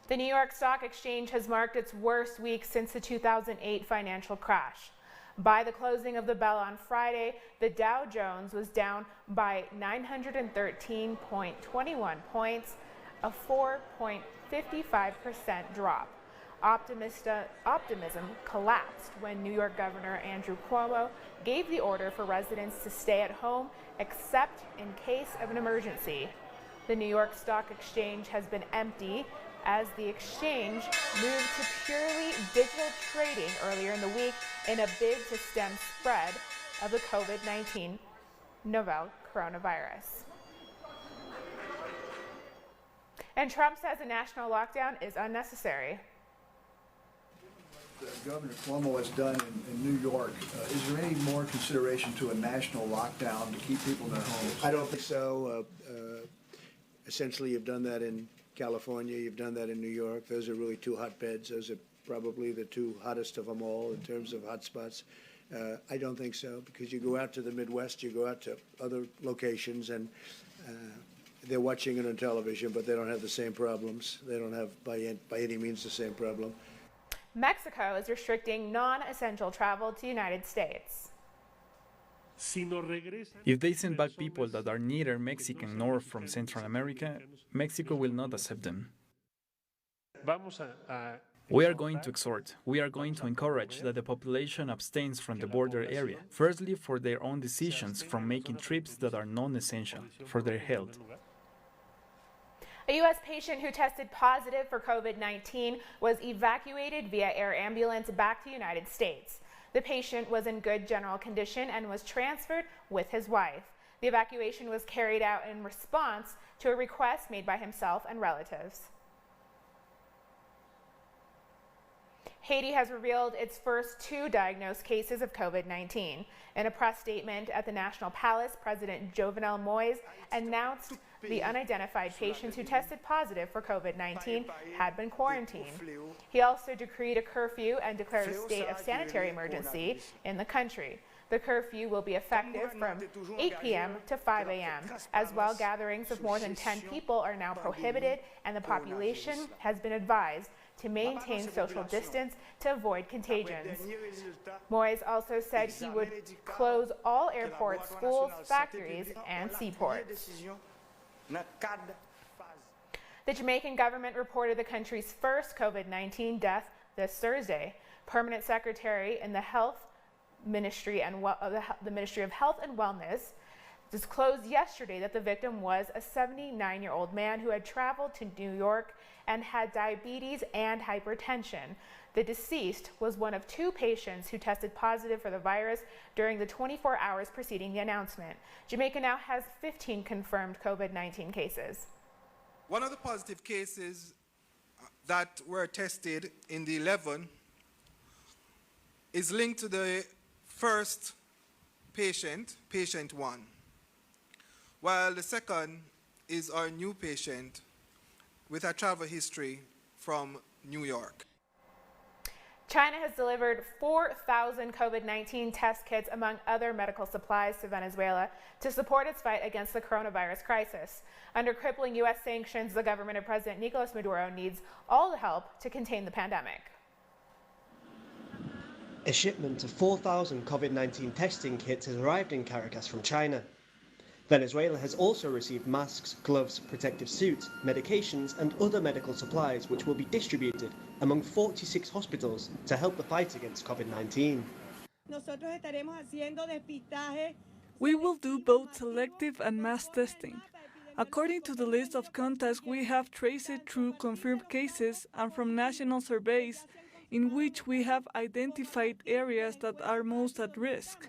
The New York Stock Exchange has marked its worst week since the 2008 financial crash. By the closing of the bell on Friday, the Dow Jones was down by 913.21 points, a 4.55% drop. Optimism collapsed when New York Governor Andrew Cuomo gave the order for residents to stay at home except in case of an emergency. The New York Stock Exchange has been empty as the exchange moved to purely digital trading earlier in the week in a bid to stem spread of the COVID-19 novel coronavirus. And Trump says a national lockdown is unnecessary. Governor Cuomo has done in New York, is there any more consideration to a national lockdown to keep people in their homes? I don't think so. Essentially, you've done that in California, you've done that in New York. Those are really two hotbeds. Those are probably the two hottest of them all in terms of hotspots. I don't think so, because you go out to the Midwest, you go out to other locations, and they're watching it on television, but they don't have the same problems. They don't have, by any means, the same problem. Mexico is restricting non-essential travel to the United States. If they send back people that are neither Mexican nor from Central America, Mexico will not accept them. We are going to exhort, we are going to encourage that the population abstains from the border area, firstly for their own decisions from making trips that are non-essential, for their health. A U.S. patient who tested positive for COVID-19 was evacuated via air ambulance back to the United States. The patient was in good general condition and was transferred with his wife. The evacuation was carried out in response to a request made by himself and relatives. Haiti has revealed its first 2 diagnosed cases of COVID-19. In a press statement at the National Palace, President Jovenel Moïse announced the unidentified patients who tested positive for COVID-19 had been quarantined. He also decreed a curfew and declared a state of sanitary emergency in the country. The curfew will be effective from 8 p.m. to 5 a.m. As well, gatherings of more than 10 people are now prohibited, and the population has been advised to maintain social distance to avoid contagions. Moïse also said he would close all airports, schools, factories, and seaports. The Jamaican government reported the country's first COVID-19 death this Thursday. Permanent Secretary in the Ministry of Health and Wellness disclosed yesterday that the victim was a 79-year-old man who had traveled to New York and had diabetes and hypertension. The deceased was one of 2 patients who tested positive for the virus during the 24 hours preceding the announcement. Jamaica now has 15 confirmed COVID-19 cases. One of the positive cases that were tested in the 11 is linked to the first patient, patient 1, while the second is our new patient with a travel history from New York. China has delivered 4,000 COVID-19 test kits, among other medical supplies, to Venezuela to support its fight against the coronavirus crisis. Under crippling U.S. sanctions, the government of President Nicolas Maduro needs all the help to contain the pandemic. A shipment of 4,000 COVID-19 testing kits has arrived in Caracas from China. Venezuela has also received masks, gloves, protective suits, medications and other medical supplies which will be distributed among 46 hospitals to help the fight against COVID-19. We will do both selective and mass testing. According to the list of contacts we have traced through confirmed cases and from national surveys in which we have identified areas that are most at risk.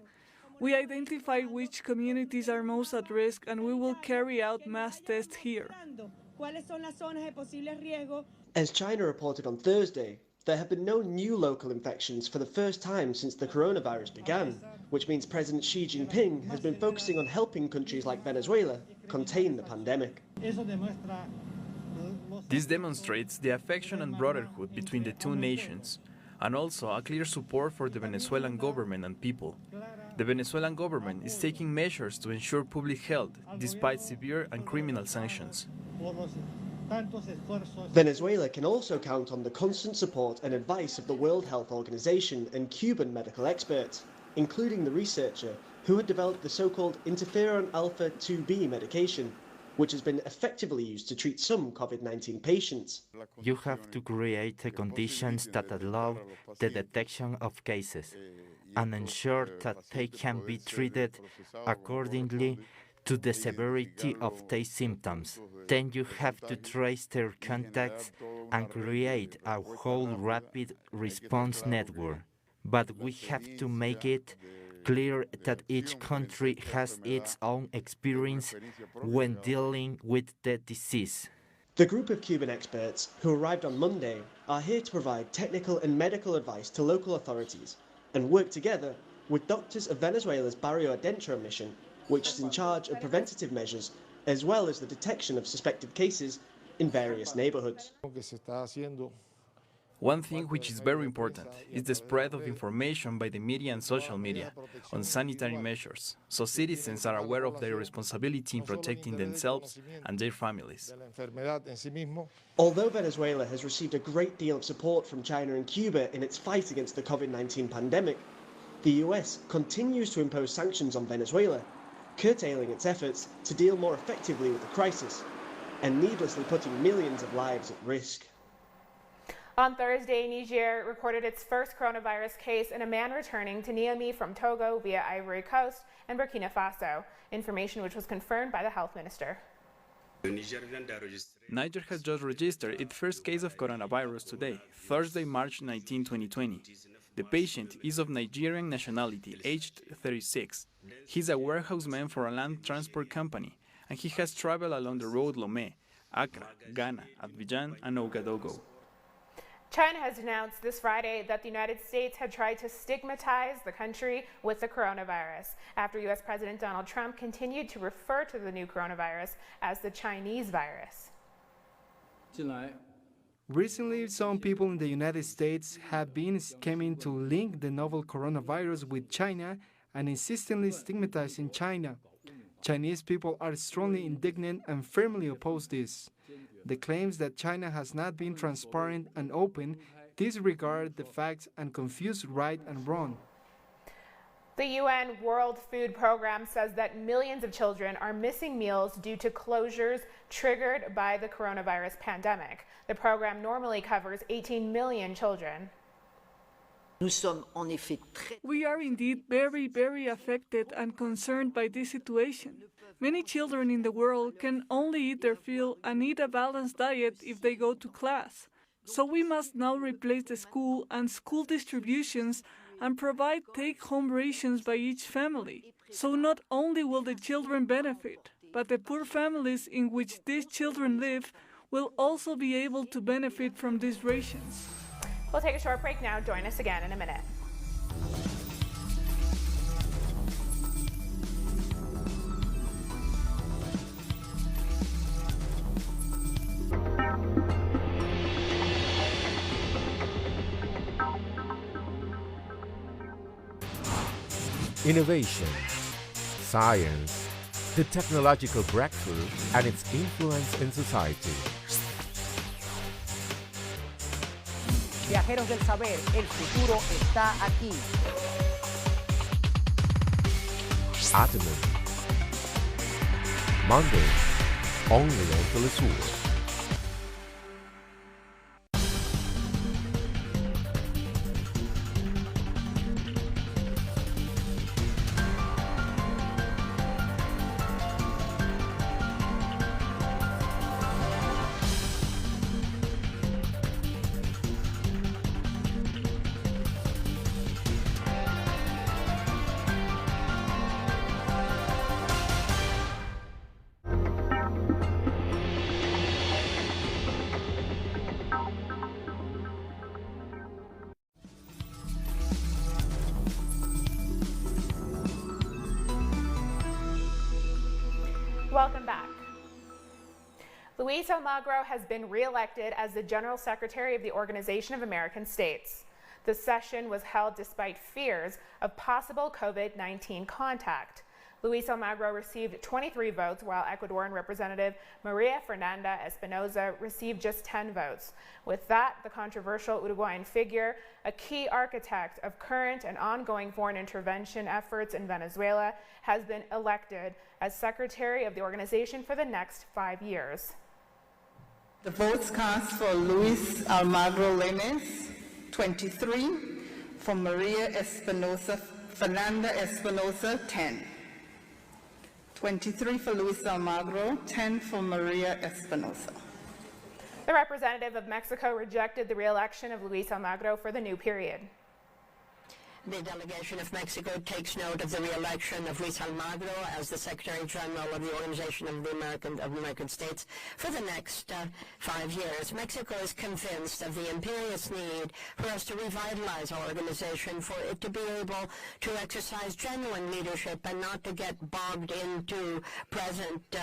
We identify which communities are most at risk, and we will carry out mass tests here. As China reported on Thursday, there have been no new local infections for the first time since the coronavirus began, which means President Xi Jinping has been focusing on helping countries like Venezuela contain the pandemic. This demonstrates the affection and brotherhood between the 2 nations, and also a clear support for the Venezuelan government and people. The Venezuelan government is taking measures to ensure public health despite severe and criminal sanctions. Venezuela can also count on the constant support and advice of the World Health Organization and Cuban medical experts, including the researcher who had developed the so-called interferon alpha 2b medication, which has been effectively used to treat some COVID-19 patients. You have to create conditions that allow the detection of cases and ensure that they can be treated accordingly to the severity of their symptoms. Then you have to trace their contacts and create a whole rapid response network. But we have to make it clear that each country has its own experience when dealing with the disease. The group of Cuban experts who arrived on Monday are here to provide technical and medical advice to local authorities and work together with doctors of Venezuela's Barrio Adentro mission, which is in charge of preventative measures as well as the detection of suspected cases in various neighborhoods. One thing which is very important is the spread of information by the media and social media on sanitary measures, so citizens are aware of their responsibility in protecting themselves and their families. Although Venezuela has received a great deal of support from China and Cuba in its fight against the COVID-19 pandemic, the US continues to impose sanctions on Venezuela, curtailing its efforts to deal more effectively with the crisis and needlessly putting millions of lives at risk. On Thursday, Niger recorded its first coronavirus case in a man returning to Niamey from Togo via Ivory Coast and Burkina Faso, information which was confirmed by the health minister. Niger has just registered its first case of coronavirus today, Thursday, March 19, 2020. The patient is of Nigerian nationality, aged 36. He's a warehouseman for a land transport company, and he has traveled along the road Lomé, Accra, Ghana, Abidjan, and Ouagadougou. China has announced this Friday that the United States had tried to stigmatize the country with the coronavirus after U.S. President Donald Trump continued to refer to the new coronavirus as the Chinese virus. Recently, some people in the United States have been scheming to link the novel coronavirus with China and insistently stigmatizing China. Chinese people are strongly indignant and firmly oppose this. The claims that China has not been transparent and open disregard the facts and confuse right and wrong. The UN World Food Program says that millions of children are missing meals due to closures triggered by the coronavirus pandemic. The program normally covers 18 million children. We are indeed very affected and concerned by this situation. Many children in the world can only eat their fill and eat a balanced diet if they go to class. So we must now replace the school and school distributions and provide take-home rations by each family. So not only will the children benefit, but the poor families in which these children live will also be able to benefit from these rations. We'll take a short break now. Join us again in a minute. Innovation, science, the technological breakthrough, and its influence in society. Viajeros del saber, el futuro está aquí. Atomen. Monday, only on Telesur. Welcome back. Luis Almagro has been re-elected as the General Secretary of the Organization of American States. The session was held despite fears of possible COVID-19 contact. Luis Almagro received 23 votes, while Ecuadorian Representative Maria Fernanda Espinosa received just 10 votes. With that, the controversial Uruguayan figure, a key architect of current and ongoing foreign intervention efforts in Venezuela, has been elected as secretary of the organization for the next 5 years. The votes cast for Luis Almagro Lainez, 23. For Maria Espinosa, Fernanda Espinosa, 10. 23 for Luis Almagro, 10 for Maria Espinosa. The representative of Mexico rejected the re-election of Luis Almagro for the new period. The delegation of Mexico takes note of the re-election of Luis Almagro as the Secretary General of the Organization of the American States for the next 5 years. Mexico is convinced of the imperious need for us to revitalize our organization, for it to be able to exercise genuine leadership and not to get bogged into present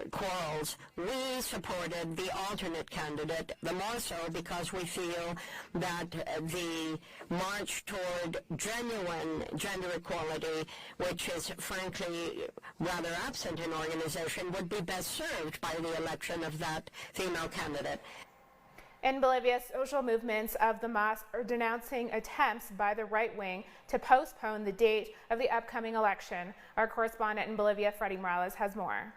quarrels. We supported the alternate candidate, the more so because we feel that the march toward genuine gender equality, which is frankly rather absent in organization, would be best served by the election of that female candidate. In Bolivia, social movements of the MAS are denouncing attempts by the right wing to postpone the date of the upcoming election. Our correspondent in Bolivia, Freddie Morales, has more.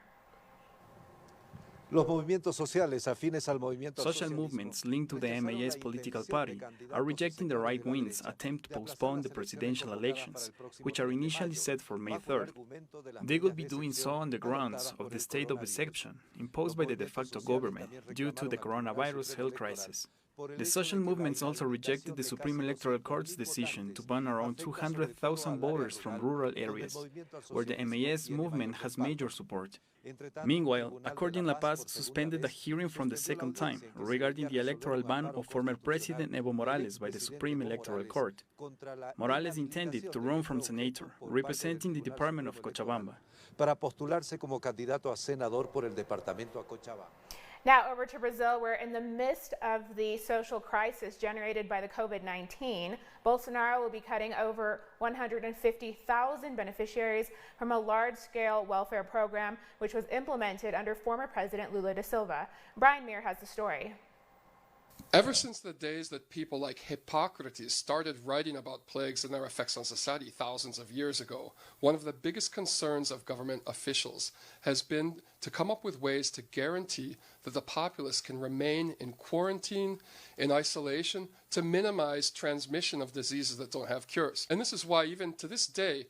Social movements linked to the MAS political party are rejecting the right wing's attempt to postpone the presidential elections, which are initially set for May 3rd. They will be doing so on the grounds of the state of exception imposed by the de facto government due to the coronavirus health crisis. The social movements also rejected the Supreme Electoral Court's decision to ban around 200,000 voters from rural areas, where the MAS movement has major support. Meanwhile, a court in La Paz suspended a hearing from the second time regarding the electoral ban of former President Evo Morales by the Supreme Electoral Court. Morales intended to run from senator, representing the department of Cochabamba. Now over to Brazil, where in the midst of the social crisis generated by the COVID-19, Bolsonaro will be cutting over 150,000 beneficiaries from a large-scale welfare program which was implemented under former President Lula da Silva. Brian Muir has the story. Ever since the days that people like Hippocrates started writing about plagues and their effects on society thousands of years ago, one of the biggest concerns of government officials has been to come up with ways to guarantee that the populace can remain in quarantine, in isolation, to minimize transmission of diseases that don't have cures. And this is why even to this day,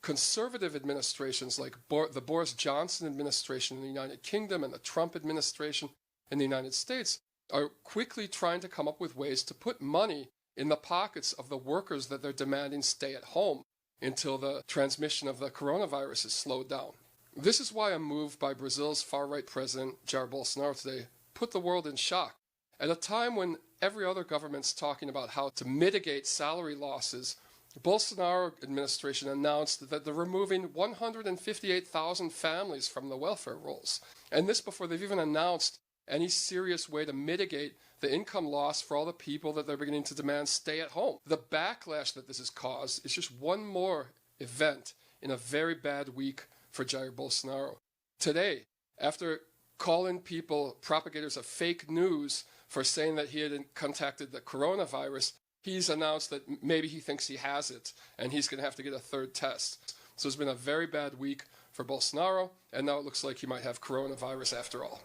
conservative administrations like the Boris Johnson administration in the United Kingdom and the Trump administration in the United States are quickly trying to come up with ways to put money in the pockets of the workers that they're demanding stay at home until the transmission of the coronavirus is slowed down. This is why a move by Brazil's far-right president, Jair Bolsonaro, today put the world in shock. At a time when every other government's talking about how to mitigate salary losses, the Bolsonaro administration announced that they're removing 158,000 families from the welfare rolls. And this before they've even announced any serious way to mitigate the income loss for all the people that they're beginning to demand stay at home. The backlash that this has caused is just one more event in a very bad week for Jair Bolsonaro. Today, after calling people propagators of fake news for saying that he had contacted the coronavirus, he's announced that maybe he thinks he has it and he's going to have to get a third test. So it's been a very bad week for Bolsonaro, and now it looks like he might have coronavirus after all.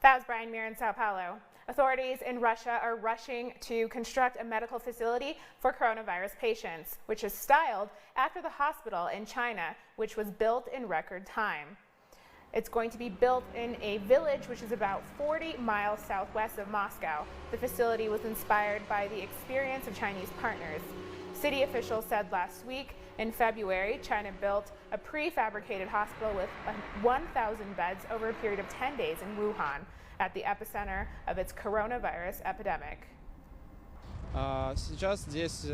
That was Brian Muir in Sao Paulo. Authorities in Russia are rushing to construct a medical facility for coronavirus patients, which is styled after the hospital in China, which was built in record time. It's going to be built in a village which is about 40 miles southwest of Moscow. The facility was inspired by the experience of Chinese partners. City officials said last week, in February, China built a prefabricated hospital with 1,000 beds over a period of 10 days in Wuhan, at the epicenter of its coronavirus epidemic.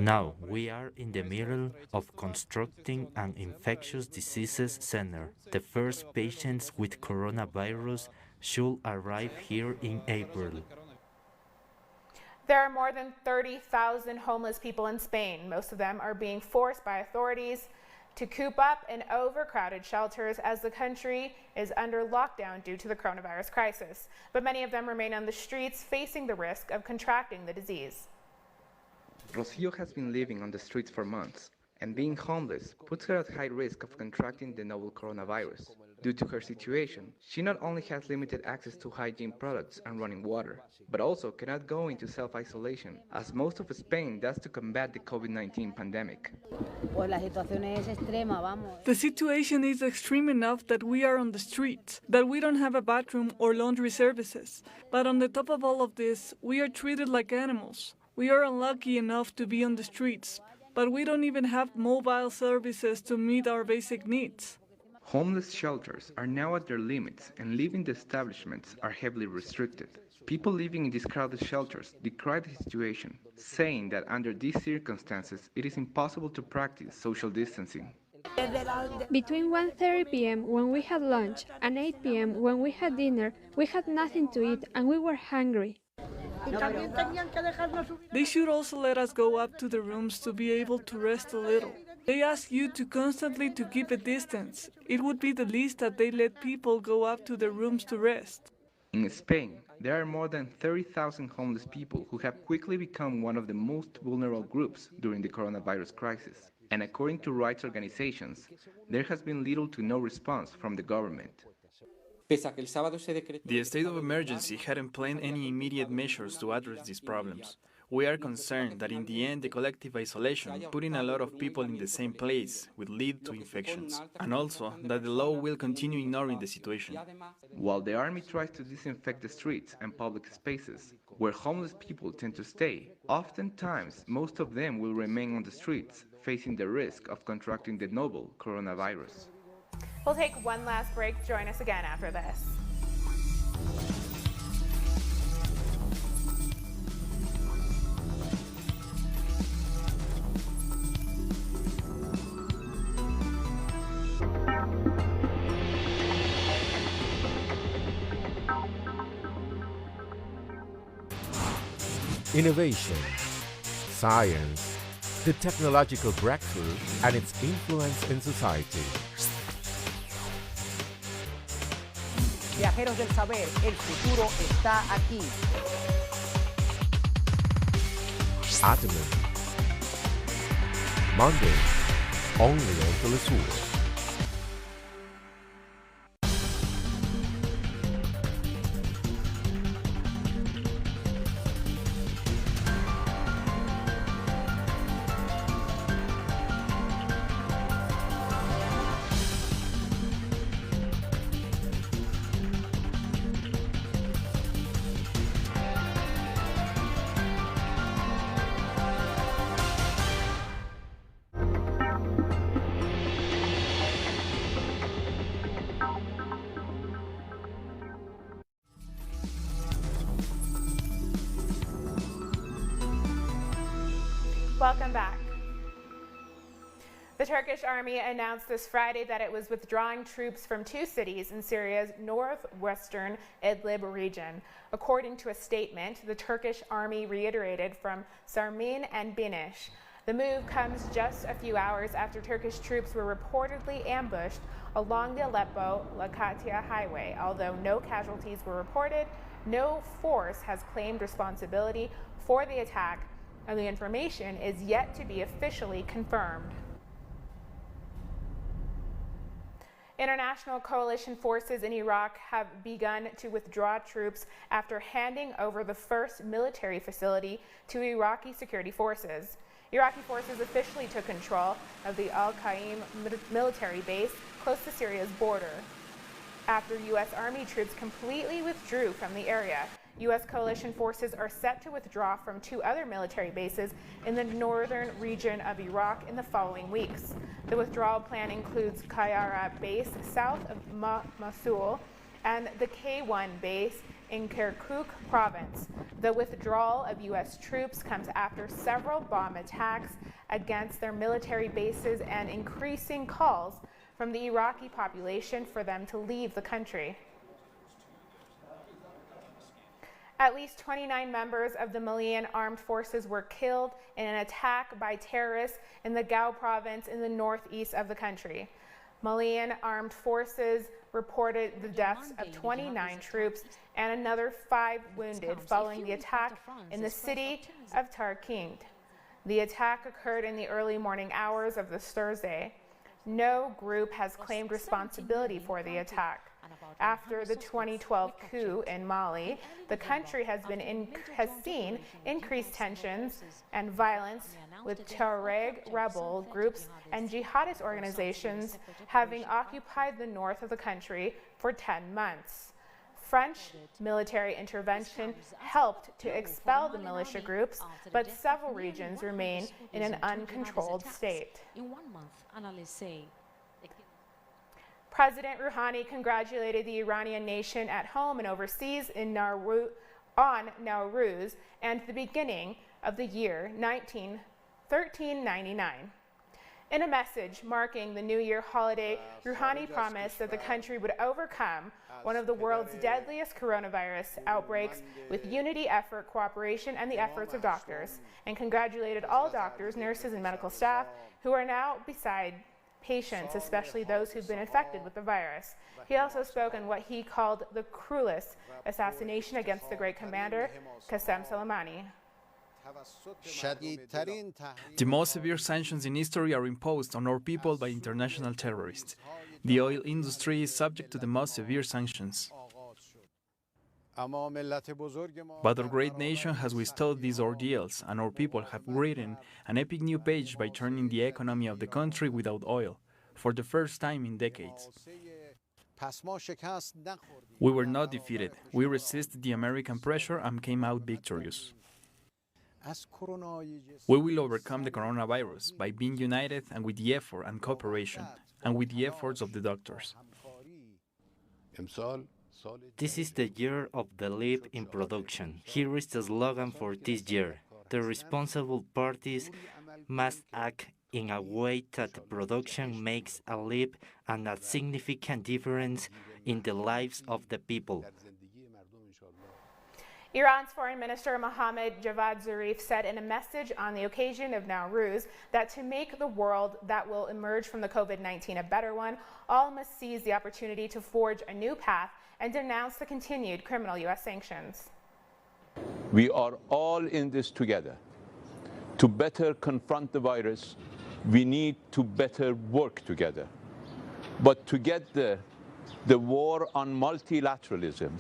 Now we are in the middle of constructing an infectious diseases center. The first patients with coronavirus should arrive here in April. There are more than 30,000 homeless people in Spain. Most of them are being forced by authorities to coop up in overcrowded shelters as the country is under lockdown due to the coronavirus crisis. But many of them remain on the streets, facing the risk of contracting the disease. Rocío has been living on the streets for months, and being homeless puts her at high risk of contracting the novel coronavirus. Due to her situation, she not only has limited access to hygiene products and running water, but also cannot go into self-isolation, as most of Spain does to combat the COVID-19 pandemic. The situation is extreme enough that we are on the streets, that we don't have a bathroom or laundry services. But on the top of all of this, we are treated like animals. We are unlucky enough to be on the streets, but we don't even have mobile services to meet our basic needs. Homeless shelters are now at their limits, and living establishments are heavily restricted. People living in these crowded shelters decry the situation, saying that under these circumstances it is impossible to practice social distancing. Between 1:30 p.m. when we had lunch and 8 p.m. when we had dinner, we had nothing to eat and we were hungry. They should also let us go up to the rooms to be able to rest a little. They ask you to constantly to keep a distance. It would be the least that they let people go up to the rooms to rest. In Spain, there are more than 30,000 homeless people who have quickly become one of the most vulnerable groups during the coronavirus crisis. And according to rights organizations, there has been little to no response from the government. The state of emergency hadn't planned any immediate measures to address these problems. We are concerned that in the end the collective isolation, putting a lot of people in the same place, will lead to infections, and also that the law will continue ignoring the situation. While the army tries to disinfect the streets and public spaces, where homeless people tend to stay, oftentimes most of them will remain on the streets, facing the risk of contracting the novel coronavirus. We'll take one last break. Join us again after this. Innovation, science, the technological breakthrough, and its influence in society. Viajeros del saber, el futuro está aquí. Atomen. Monday, only on Telesur. Welcome back. The Turkish army announced this Friday that it was withdrawing troops from two cities in Syria's northwestern Idlib region. According to a statement, the Turkish army reiterated from Sarmin and Binish. The move comes just a few hours after Turkish troops were reportedly ambushed along the Aleppo-Latakia highway. Although no casualties were reported, no force has claimed responsibility for the attack, and the information is yet to be officially confirmed. International coalition forces in Iraq have begun to withdraw troops after handing over the first military facility to Iraqi security forces. Iraqi forces officially took control of the Al-Qaim military base close to Syria's border after U.S. Army troops completely withdrew from the area. U.S. coalition forces are set to withdraw from two other military bases in the northern region of Iraq in the following weeks. The withdrawal plan includes Qayyara base south of Mosul and the K-1 base in Kirkuk province. The withdrawal of U.S. troops comes after several bomb attacks against their military bases and increasing calls from the Iraqi population for them to leave the country. At least 29 members of the Malian armed forces were killed in an attack by terrorists in the Gao province in the northeast of the country. Malian armed forces reported the deaths of 29 troops and another 5 wounded following the attack in the city of Tarkint. The attack occurred in the early morning hours of this Thursday. No group has claimed responsibility for the attack. After the 2012 coup in Mali, the country has seen increased tensions and violence, with Tuareg rebel groups and jihadist organizations having occupied the north of the country for 10 months. French military intervention helped to expel the militia groups, but several regions remain in an uncontrolled state. President Rouhani congratulated the Iranian nation at home and overseas on Nowruz and the beginning of the year 1399. In a message marking the New Year holiday, Rouhani promised that the country would overcome one of the world's deadliest coronavirus outbreaks with unity, effort, cooperation, and the efforts of doctors, and congratulated all doctors, nurses, and medical staff who are now beside patients, especially those who've been infected with the virus. He also spoke on what he called the cruelest assassination against the great commander, Qasem Soleimani. The most severe sanctions in history are imposed on our people by international terrorists. The oil industry is subject to the most severe sanctions. But our great nation has withstood these ordeals, and our people have written an epic new page by turning the economy of the country without oil, for the first time in decades. We were not defeated. We resisted the American pressure and came out victorious. We will overcome the coronavirus by being united and with the effort and cooperation, and with the efforts of the doctors. This is the year of the leap in production. Here is the slogan for this year. The responsible parties must act in a way that the production makes a leap and a significant difference in the lives of the people. Iran's Foreign Minister Mohammad Javad Zarif said in a message on the occasion of Nowruz that to make the world that will emerge from the COVID-19 a better one, all must seize the opportunity to forge a new path and denounce the continued criminal U.S. sanctions. We are all in this together. To better confront the virus, we need to better work together. But to get there, the war on multilateralism,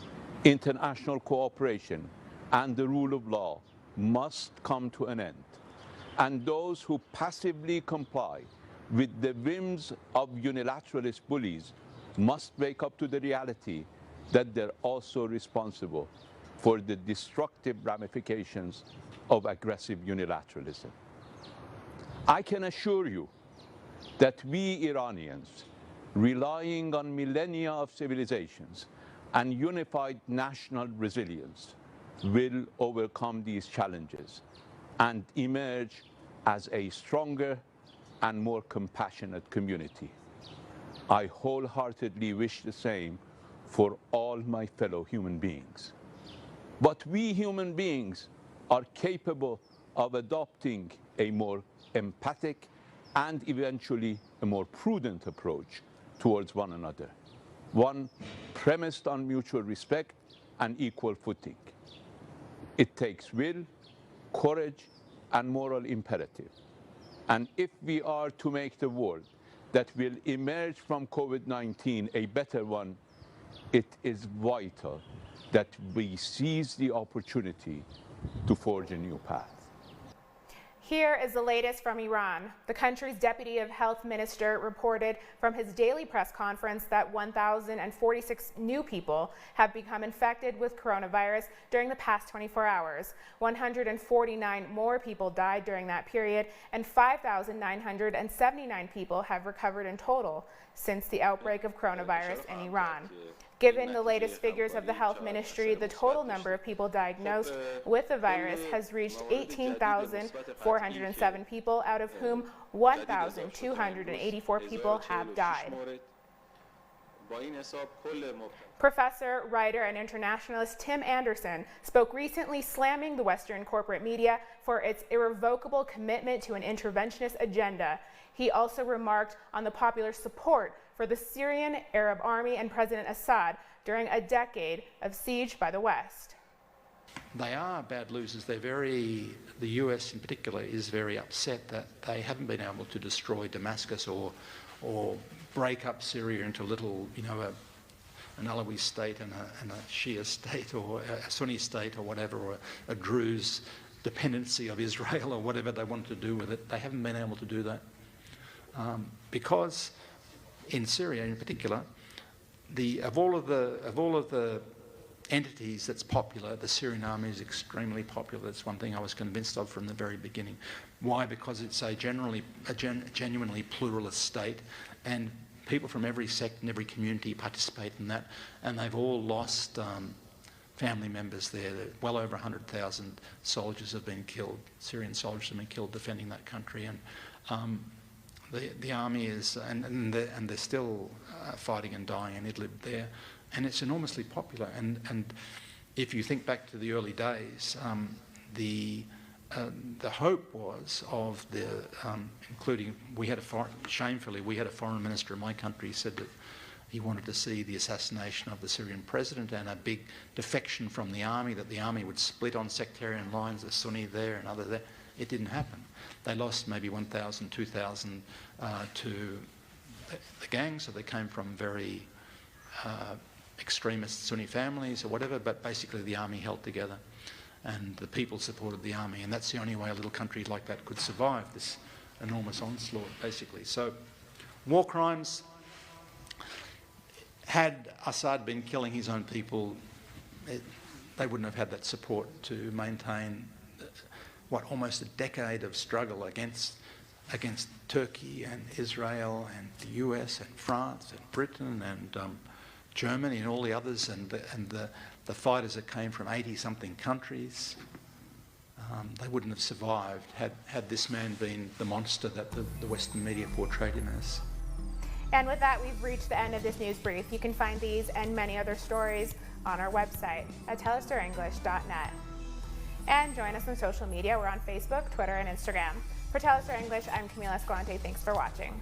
international cooperation, and the rule of law must come to an end. And those who passively comply with the whims of unilateralist bullies must wake up to the reality that they're also responsible for the destructive ramifications of aggressive unilateralism. I can assure you that we Iranians, relying on millennia of civilizations and unified national resilience, will overcome these challenges and emerge as a stronger and more compassionate community. I wholeheartedly wish the same for all my fellow human beings. But we human beings are capable of adopting a more empathic and eventually a more prudent approach towards one another, one premised on mutual respect and equal footing. It takes will, courage, and moral imperative. And if we are to make the world that will emerge from COVID-19 a better one, it is vital that we seize the opportunity to forge a new path. Here is the latest from Iran. The country's deputy of health minister reported from his daily press conference that 1,046 new people have become infected with coronavirus during the past 24 hours. 149 more people died during that period, and 5,979 people have recovered in total since the outbreak of coronavirus in Iran. Given the latest figures of the health ministry, the total number of people diagnosed with the virus has reached 18,407 people, out of whom 1,284 people have died. Professor, writer, and internationalist Tim Anderson spoke recently slamming the Western corporate media for its irrevocable commitment to an interventionist agenda. He also remarked on the popular support for the Syrian Arab army and President Assad during a decade of siege by the West. They are bad losers. The US in particular is very upset that they haven't been able to destroy Damascus or break up Syria into a little, an Alawi state and a Shia state or a Sunni state or whatever, or a Druze dependency of Israel or whatever they wanted to do with it. They haven't been able to do that. Because in Syria in particular, of all of the entities that's popular, the Syrian army is extremely popular. That's one thing I was convinced of from the very beginning. Why? Because it's a genuinely pluralist state, and people from every sect and every community participate in that, and they've all lost family members there. Well over 100,000 soldiers have been killed, Syrian soldiers have been killed defending that country, and the army is, and they're still fighting and dying in Idlib there. And it's enormously popular. And if you think back to the early days, the hope was of the, including, shamefully, we had a foreign minister in my country said that he wanted to see the assassination of the Syrian president and a big defection from the army, that the army would split on sectarian lines, the Sunni there and other there. It didn't happen. They lost maybe 1,000, 2,000 to the gangs, so they came from very extremist Sunni families or whatever, but basically the army held together and the people supported the army, and that's the only way a little country like that could survive this enormous onslaught, basically. So war crimes, had Assad been killing his own people, they wouldn't have had that support to maintain almost a decade of struggle against Turkey and Israel and the US and France and Britain and Germany and all the others, and the fighters that came from 80-something countries. They wouldn't have survived had this man been the monster that the Western media portrayed him as. And with that, we've reached the end of this news brief. You can find these and many other stories on our website at telestar-english.net. And join us on social media. We're on Facebook, Twitter, and Instagram. For Telestar English, I'm Camila Escalante. Thanks for watching.